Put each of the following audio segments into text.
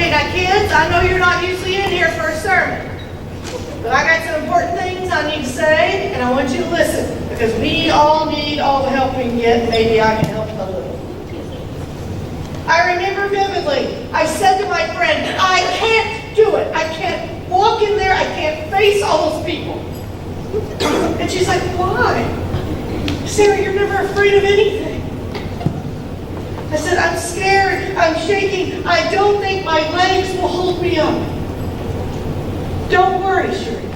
morning. Now, kids, I know you're not usually in here for a sermon, but I got some important things I need to say, and I want you to listen, because we all need all the help we can get. Maybe I can help a little. I remember vividly, I said to my friend, I can't do it. I can't walk in there. I can't face all those people. And she's like, why? Sarah, you're never afraid of anything. I said, I'm scared. I'm shaking. I don't think my legs will hold me up. Don't worry, Sherry.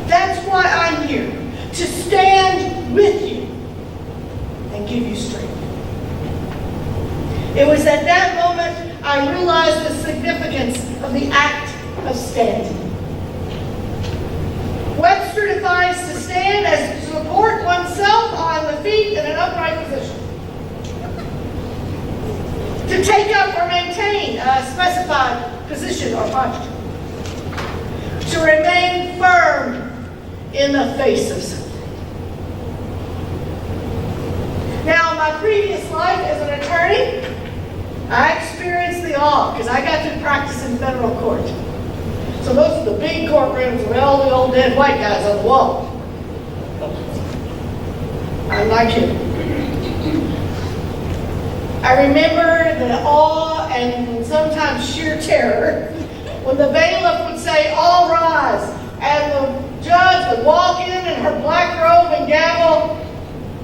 That's why I'm here, to stand with you and give you strength. It was at that moment I realized the significance of the act of standing. Webster defines to stand as to support oneself on the feet in an upright position. To take up or maintain a specified position or posture. To remain firm in the face of something. Now, in my previous life as an attorney, I experienced the awe because I got to practice in federal court. So those are the big courtrooms with all the old dead white guys on the wall. I'm not kidding. I remember the awe and sometimes sheer terror when the bailiff would say, all rise, and the judge would walk in her black robe and gavel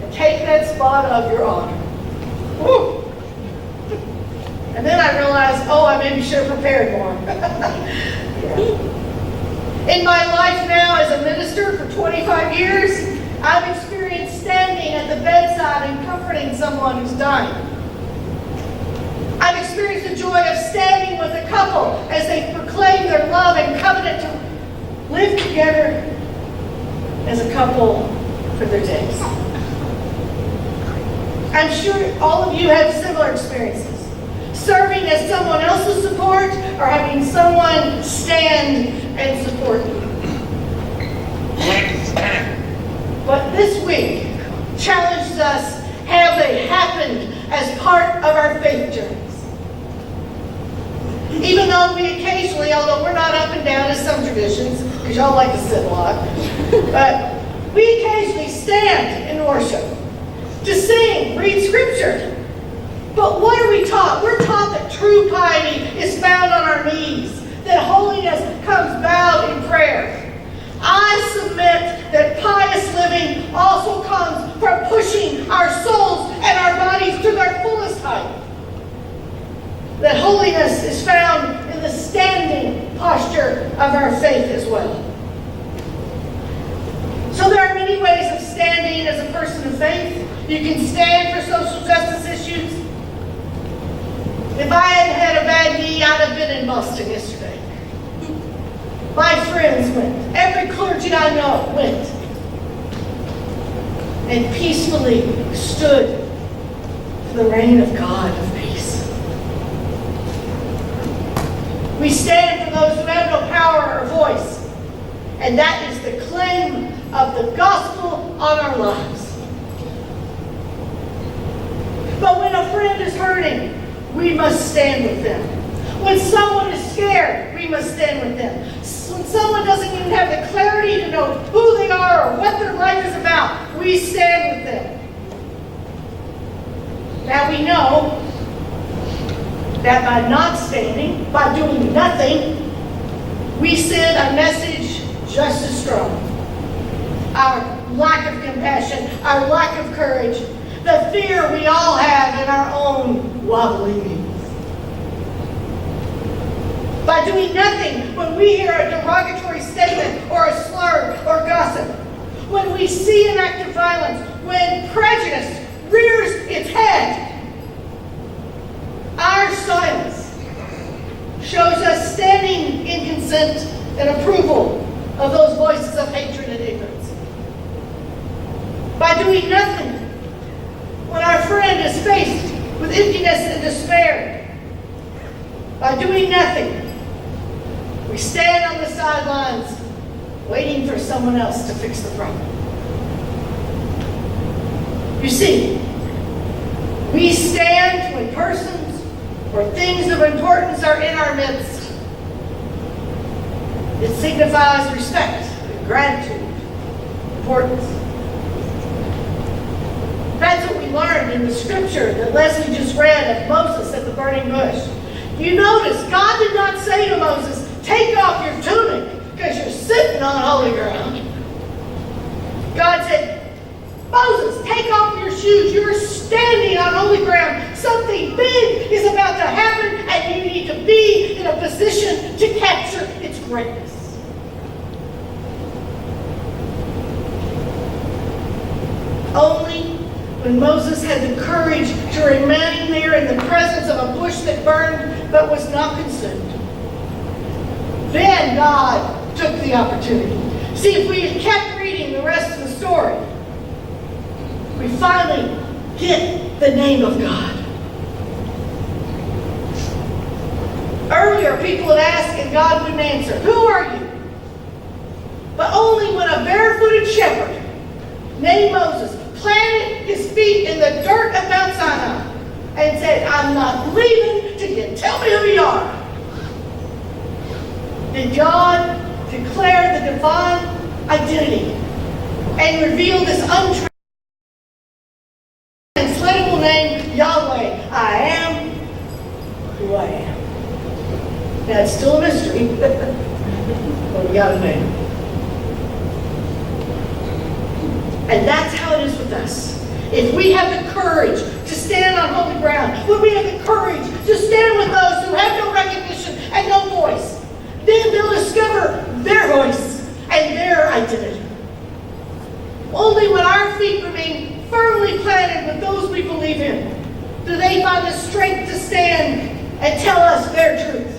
and take that spot of your honor. Woo! And then I realized, oh, I maybe should have prepared more. In my life now as a minister for 25 years, I've experienced standing at the bedside and comforting someone who's dying. I've experienced the joy of standing with a couple as they proclaim their love and covenant to live together as a couple for their days. I'm sure all of you have similar experiences. Serving as someone else's support or having someone stand and support you. But this week challenged us, have they happened as part of our faith journeys? Even though we occasionally, although we're not up and down as some traditions, because y'all like to sit a lot, but we occasionally stand in worship, to sing, read scripture. But what are we taught? We're taught that true piety is found on our knees, that holiness comes bowed in prayer. I submit that pious living also comes from pushing our souls and our bodies to their fullest height. That holiness is found in the standing posture of our faith as well. So there are many ways of standing as a person of faith. You can stand for social justice issues. If I hadn't had a bad knee, I'd have been in Boston yesterday. My friends went. Every clergy I know went. And peacefully stood for the reign of God of peace. We stand for those who have no power or voice. And that is the claim of the gospel on our lives. But when a friend is hurting, we must stand with them. When someone is scared, we must stand with them. When someone doesn't even have the clarity to know who they are or what their life is about, we stand with them. Now we know that by not standing, by doing nothing, we send a message just as strong. Our lack of compassion, our lack of courage, the fear we all have in our own wobbly knees. By doing nothing when we hear a derogatory statement or a slur or gossip, when we see an act of violence, when prejudice rears its head, our silence shows us standing in consent and approval of those voices of hatred and ignorance. By doing nothing when our friend is faced with emptiness and despair. By doing nothing, we stand on the sidelines waiting for someone else to fix the problem. You see, we stand when persons or things of importance are in our midst, it signifies respect, gratitude, importance. That's what we learned in the scripture that Leslie just read of Moses at the burning bush. You notice, God did not say to Moses, take off your tunic because you're sitting on holy ground. God said, Moses, take off your shoes. You're standing on holy ground. Something big is about to happen, and you need to be in a position to capture its greatness. Only when Moses had the courage to remain there in the presence of a bush that burned but was not consumed, then God took the opportunity. See, if we had kept reading the rest of the story, we finally get the name of God. Earlier, people had asked and God wouldn't answer, who are you? But only when a barefooted shepherd named Moses planted his feet in the dirt of Mount Sinai and said, I'm not leaving till you tell me who you are, did God declare the divine identity and reveal this untranslatable name, Yahweh. I am who I am. Now, it's still a mystery, but we got a name. And that's how it is with us. If we have the courage to stand on holy ground, when we have the courage to stand with those who have no recognition and no voice, then they'll discover their voice and their identity. Only when our feet remain firmly planted with those we believe in do they find the strength to stand and tell us their truth.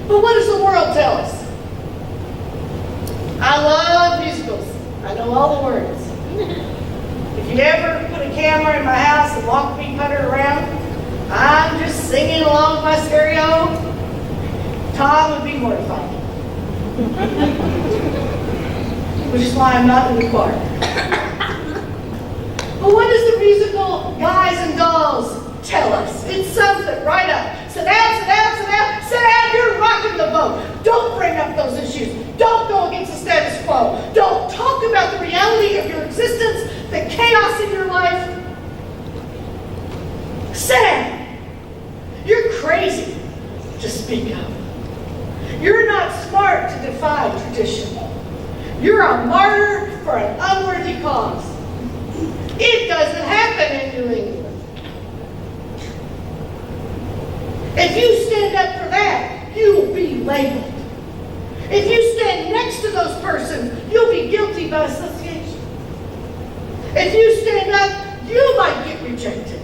But what does the world tell us? I love musicals. I know all the words. If you ever put a camera in my house and walk me, putter around, I'm just singing along with my stereo. Tom would be mortified. Which is why I'm not in the choir. But what does the musical Guys and Dolls tell us? It sums it right up. Sit down, sit down, sit down, sit down, you're rocking the boat. Don't bring up those issues. Don't go against the status quo. Don't talk about the reality of your existence, the chaos in your life. Sit down. You're crazy to speak of. You're not smart to defy tradition. You're a martyr for an unworthy cause. It doesn't happen in New England. If you stand up for that, you'll be labeled. If you stand next to those persons, you'll be guilty by association. If you stand up, you might get rejected.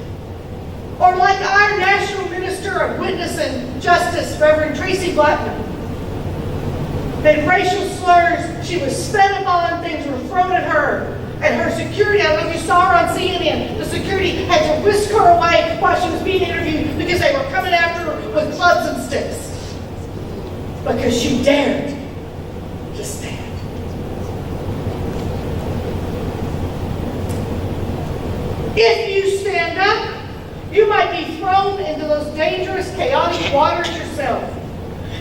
Or like our National Minister of Witness and Justice, Reverend Tracy Blackman, that racial slurs she was spent upon, things were thrown at her. And her security, I don't know if you saw her on CNN, the security had to whisk her away while she was being interviewed because they were coming after her with clubs and sticks. Because she dared to stand. If you stand up, you might be thrown into those dangerous, chaotic waters yourself.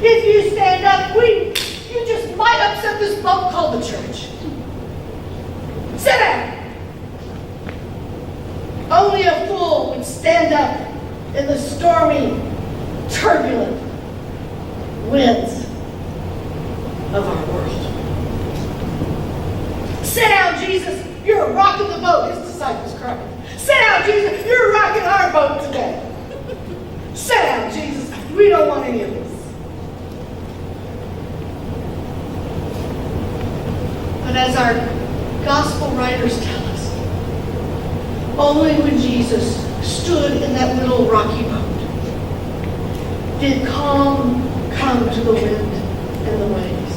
If you stand up, you just might upset this boat called the church. Sit down. Only a fool would stand up in the stormy, turbulent winds of our world. Sit down, Jesus. You're rocking the boat. His disciples cried. Sit down, Jesus. You're rocking our boat today. Sit down, Jesus. We don't want any of this. But as our gospel writers tell us, only when Jesus stood in that little rocky boat did calm come to the wind and the waves.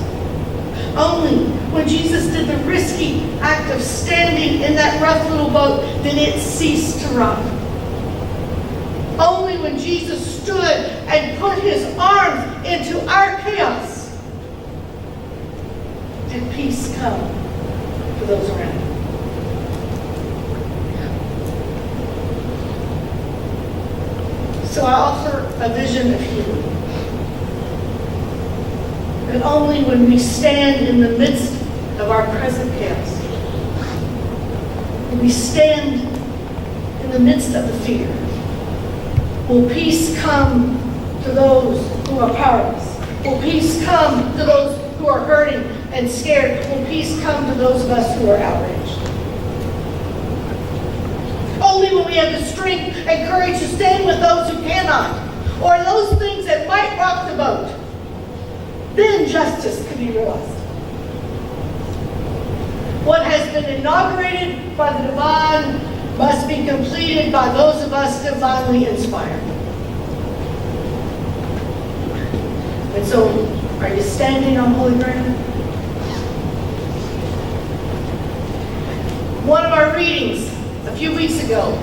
Only when Jesus did the risky act of standing in that rough little boat did it cease to rock. Only when Jesus stood and put his arms into our chaos did peace come for those around him. So I offer a vision of healing. That only when we stand in the midst of our present chaos, when we stand in the midst of the fear, will peace come to those who are powerless? Will peace come to those who are hurting and scared? Will peace come to those of us who are outraged? Only when we have the strength and courage to stand with those who cannot, or those things that might rock the boat, then justice can be realized. What has been inaugurated by the divine must be completed by those of us divinely inspired. And so, are you standing on holy ground? One of our readings a few weeks ago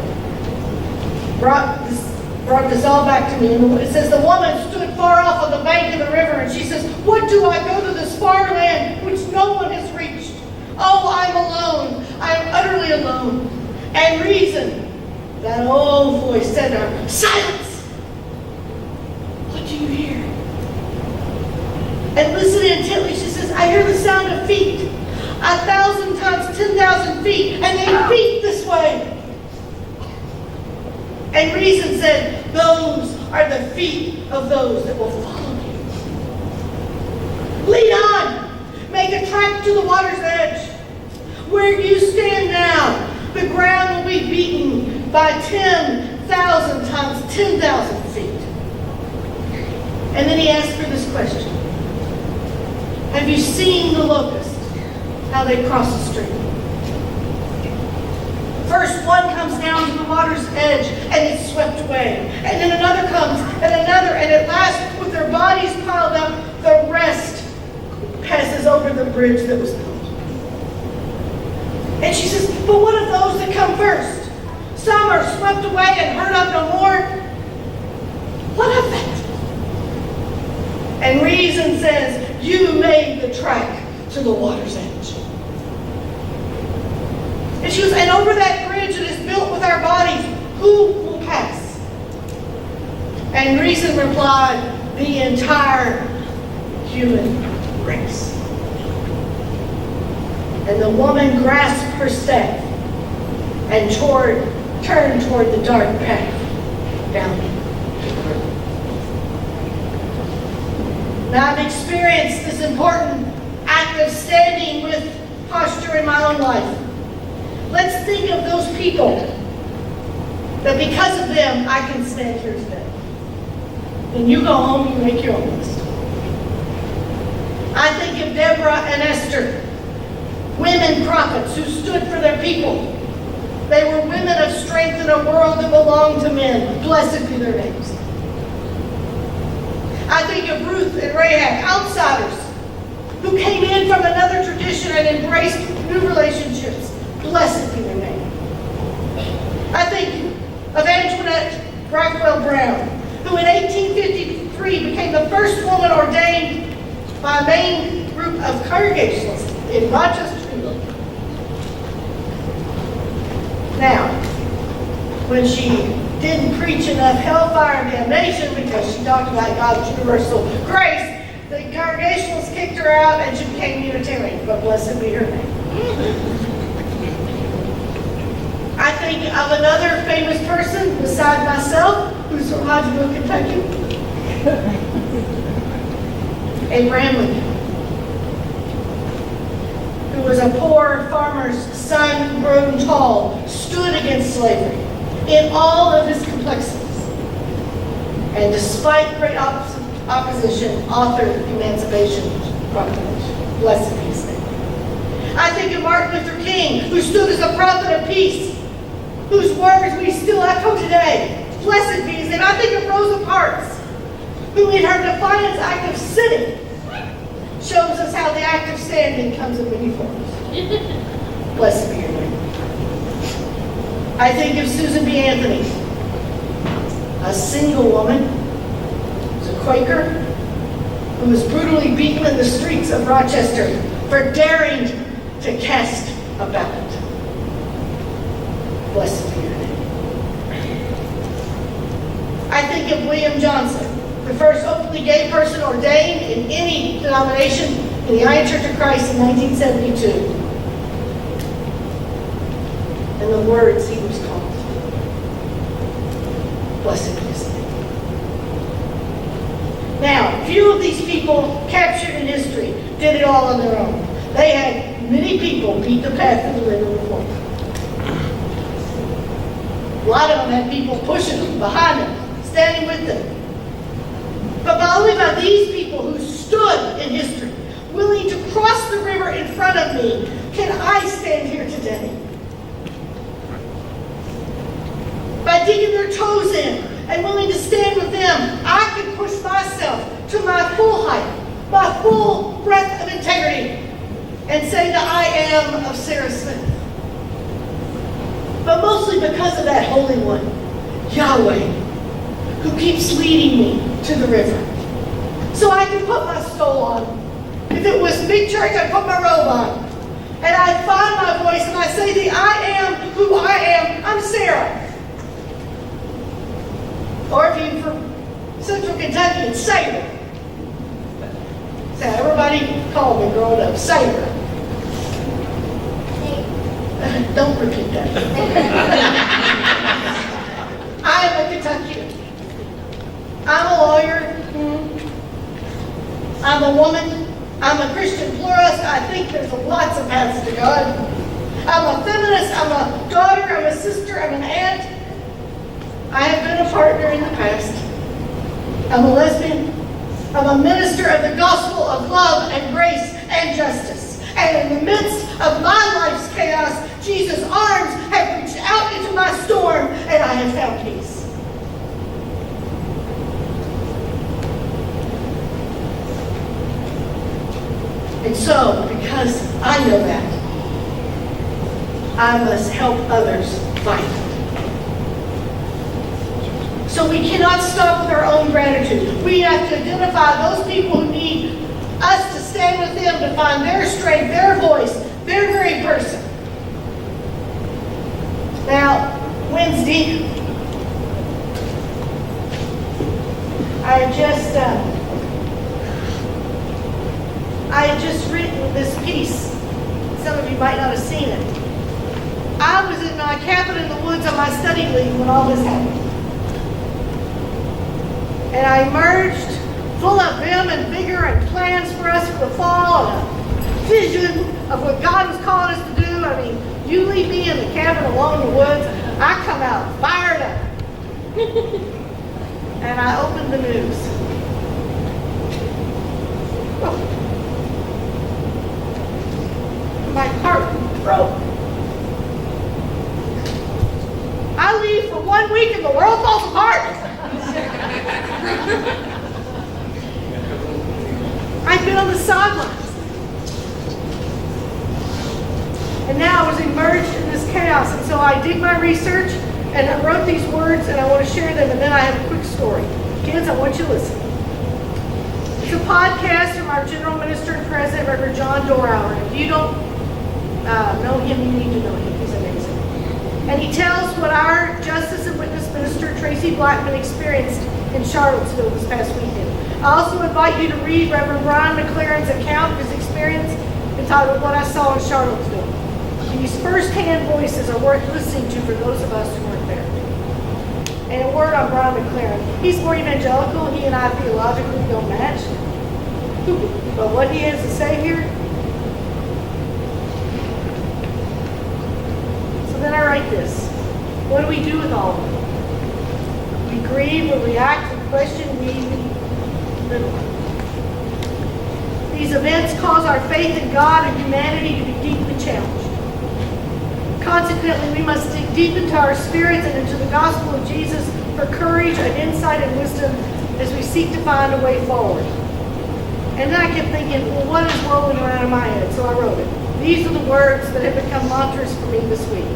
brought this all back to me. And it says, the woman stood far off on the bank of the river, and she says, what do I go to this far land which no one has reached? Oh, I'm alone. I am utterly alone. And reason, that old voice said to her, silence! What do you hear? And listen intently, she says, I hear the sound of feet. 1,000 times 10,000 feet, and they beat this way. And reason said, those are the feet of those that will follow you. Lead on. Make a track to the water's edge. Where you stand now, the ground will be beaten by 10,000 times 10,000 feet. And then he asked her this question. Have you seen the locust, how they cross the stream? First one comes down to the water's edge and it's swept away. And then another comes and another, and at last, with their bodies piled up, the rest passes over the bridge that was built. And she says, but what of those that come first? Some are swept away and heard of no more. What of that? And reason says, you made the track to the water's edge. And she goes, and over that bridge that is built with our bodies, who will pass? And reason replied, the entire human race. And the woman grasped her staff and turned toward the dark path down the river. Now I've experienced this important act of standing with posture in my own life. Let's think of those people that because of them I can stand here today. Then you go home and you make your own list. I think of Deborah and Esther, women prophets who stood for their people. They were women of strength in a world that belonged to men. Blessed be their names. I think of Ruth and Rahab, outsiders, who came in from another tradition and embraced new relationships. Blessed be their name. I think of Antoinette Brackwell Brown, who in 1853 became the first woman ordained by a main group of Congregationalists in Rochester, New York. Now, when she didn't preach enough hellfire and damnation because she talked about God's universal grace, the Congregationalists kicked her out and she became Unitarian, but blessed be her name. I think of another famous person beside myself who's from Hodgeville, Kentucky. Abraham Lincoln, who was a poor farmer's son grown tall, stood against slavery in all of its complexities, and despite great opposition, authored the Emancipation Proclamation. Blessed be his name. I think of Martin Luther King, who stood as a prophet of peace, whose words we still echo today. Blessed be his name. I think of Rosa Parks, who in her defiance act of sitting shows us how the act of standing comes in many forms. Blessed be your name. I think of Susan B. Anthony, a single woman, who's a Quaker, who was brutally beaten in the streets of Rochester for daring to cast a ballot. Blessed be your name. I think of William Johnson, the first openly gay person ordained in any denomination in the Iron Church of Christ in 1972. And the words he was called. Blessed be his name. Now, few of these people captured in history did it all on their own. They had many people beat the path of the river before them. A lot of them had people pushing them, behind them, standing with them. But only by these people who stood in history, willing to cross the river in front of me, can I stand here today. By digging their toes in and willing to stand with them, I can push myself to my full height, my full breadth of integrity, and say that I am of Sarah Smith. But mostly because of that Holy One, Yahweh, who keeps leading me to the river. So I can put my stole on. If it was big church, I'd put my robe on. And I'd find my voice and I say the I am who I am. I'm Sarah. Or if you're from Central Kentucky, it's Sarah. So everybody called me growing up, Sarah. Don't repeat that. I am a Kentuckian. I'm a lawyer. I'm a woman. I'm a Christian pluralist. I think there's lots of paths to God. I'm a feminist. I'm a daughter. I'm a sister. I'm an aunt. I have been a partner in the past. I'm a lesbian. I'm a minister of the gospel of love and grace and justice. And in the midst of my life's chaos, Jesus' arms have reached out into my storm, and I have found peace. And so, because I know that, I must help others fight. So we cannot stop with our own gratitude. We have to identify those people who need us to stand with them to find their strength, their voice, their very person. Now, Wednesday, I had just written this piece. Some of you might not have seen it. I was in my cabin in the woods on my study leave when all this happened. And I emerged full of vim and vigor and plans for us for the fall and a vision of what God was calling us to do. I mean, you leave me in the cabin alone in the woods, I come out fired up. And I opened the news. Oh. My heart broke. I leave for 1 week and the world falls apart. I've been on the sidelines. And now I was immersed in this chaos. And so I did my research and I wrote these words and I want to share them. And then I have a quick story. Kids, I want you to listen. It's a podcast from our General Minister and President, Reverend John Dorauer. If you don't know him, you need to know him. He's amazing. And he tells what our Justice and Witness Minister, Tracy Blackman, experienced in Charlottesville this past weekend. I also invite you to read Reverend Brian McLaren's account of his experience entitled What I Saw in Charlottesville. These first-hand voices are worth listening to for those of us who weren't there. And a word on Brian McLaren. He's more evangelical. He and I theologically don't match. But what he has to say here. So then I write this. What do we do with all of it? We grieve, we react, we question, we live. These events cause our faith in God and humanity to be deeply challenged. Consequently, we must dig deep into our spirits and into the gospel of Jesus for courage and insight and wisdom as we seek to find a way forward. And then I kept thinking, well, what is rolling around in my head? So I wrote it. These are the words that have become mantras for me this week.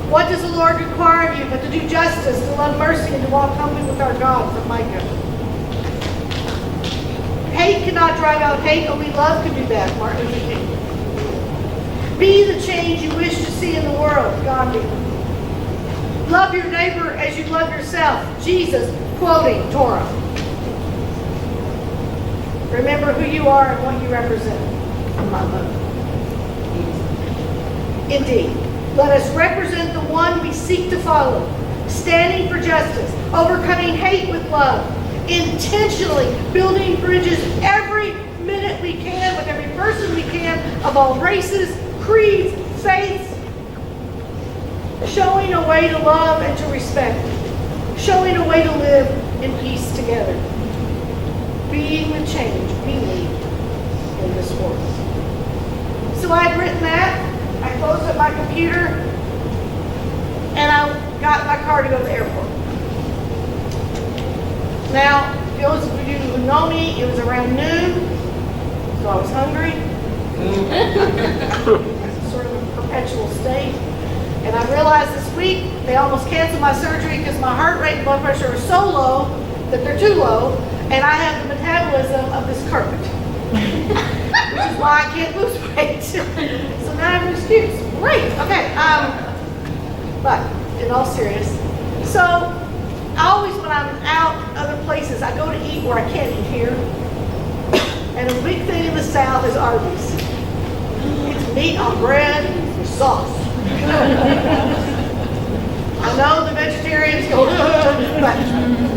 What does the Lord require of you but to do justice, to love mercy, and to walk humbly with our God, from Micah? Hate cannot drive out hate, only love can do that, Martin Luther King. Be the change you wish to see in the world, Gandhi. Love your neighbor as you love yourself. Jesus quoting Torah. Remember who you are and what you represent. My mother. Indeed, let us represent the one we seek to follow, standing for justice, overcoming hate with love, intentionally building bridges every minute we can with every person we can of all races, creeds, faiths, showing a way to love and to respect, showing a way to live in peace together, being the change we need in this world. So I had written that. I closed up my computer, and I got in my car to go to the airport. Now, those of you who know me, it was around noon, so I was hungry. Sort of a perpetual state. And I realized this week they almost canceled my surgery because my heart rate and blood pressure are so low that they're too low, and I have the metabolism of this carpet. Which is why I can't lose weight. So now I have an excuse. Great, okay. But in all seriousness, so always when I'm out other places, I go to eat where I can't eat here. And a big thing in the South is Arby's. It's meat on bread with sauce. I know the vegetarians go, but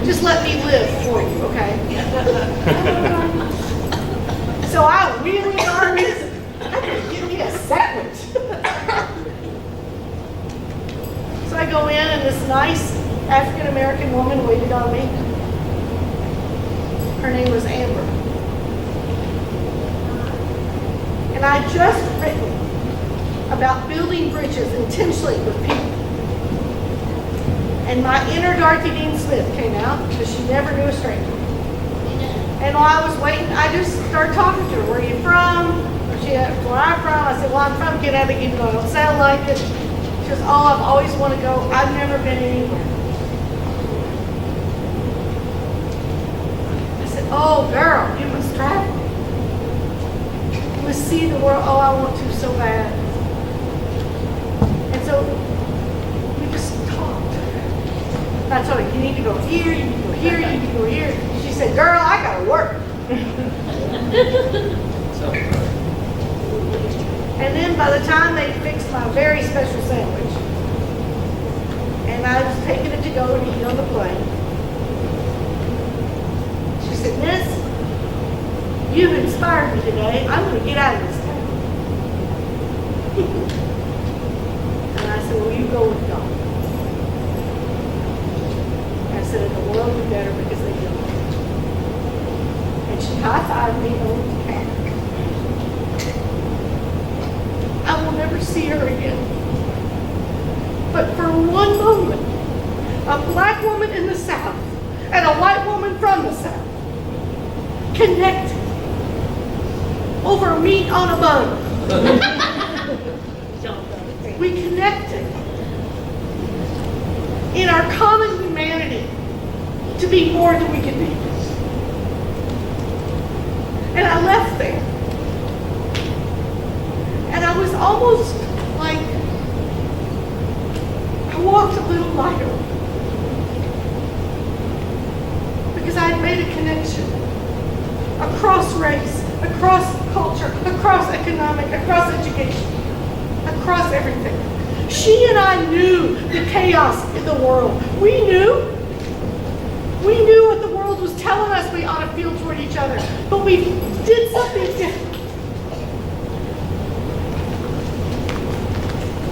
just let me live for you, okay? So I really Arby's. I could give me a sandwich. So I go in, and this nice African-American woman waited on me. Her name was Amber. And I had just written about building bridges intentionally with people. And my inner Dorothy Dean Smith came out because she never knew a stranger. And while I was waiting, I just started talking to her. Where are you from? She asked where I'm from. I said, well, I'm from Connecticut, even though I don't sound like it. She goes, oh, I've always wanted to go. I've never been anywhere. I said, oh, girl, you must travel. You must see the world. Oh, I want to so bad. And so we just talked. And I told her, you need to go here, you need to go here, you need to go here. She said, girl, I gotta work. And then by the time they fixed my very special sandwich, and I was taking it to go and eat on the plane, she said, Miss, you've inspired me today. I'm going to get out of this town. And I said, well, you go with God. I said, and the world would be better because they don't. And she high-fived me and went to Canada. I will never see her again. But for one moment, a black woman in the South and a white woman from the South connected over meat on a bun. We connected in our common humanity to be more than we can be. And I left there. And I was almost like, I walked a little lighter. Because I had made a connection across race, across culture, across economic, across education, across everything. She and I knew the chaos in the world. We knew what the world was telling us we ought to feel toward each other. But we did something different.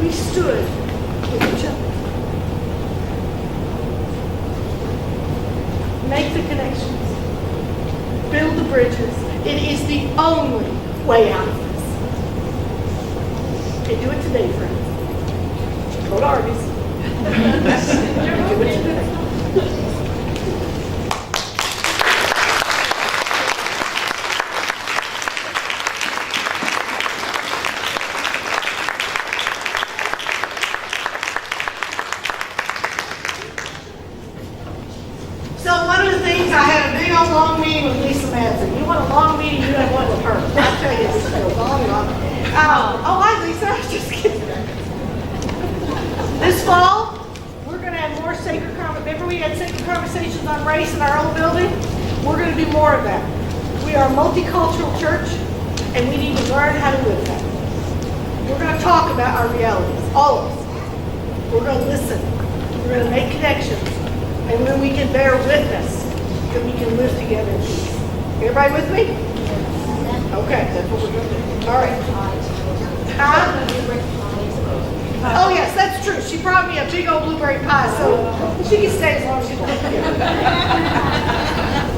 We stood with each other. Make the connections. Build the bridges. It is the only way out of this. Okay, do it today, friends. Go to Arby's. Do it today. So one of the things, I had a big old long meeting with Lisa Madsen. You want a long meeting, you have one with her. I'll tell you, this goes on and on. Oh, hi Lisa, I was just kidding. This fall, we're going to presentations on race in our own building. We're going to do more of that. We are a multicultural church, and we need to learn how to live that. We're going to talk about our realities, all of us. We're going to listen. We're going to make connections. And when we can bear witness, then we can live together in peace. Everybody with me? Okay, that's what we're going to do. All right. Oh, yes, that's true. She brought me a big old blueberry pie, so she can stay as long as she wants.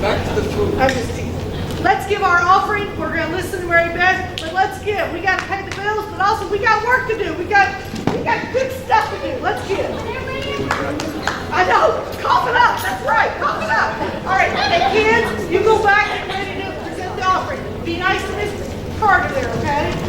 Back to the food. I'm just teasing. Let's give our offering. We're going to listen to Mary Beth, but let's give. We got to pay the bills, but also we got work to do. We got good stuff to do. Let's give. I know. Cough it up. That's right. Cough it up. All right. Hey, kids, you go back and ready to present the offering. Be nice to Miss Carter there, okay?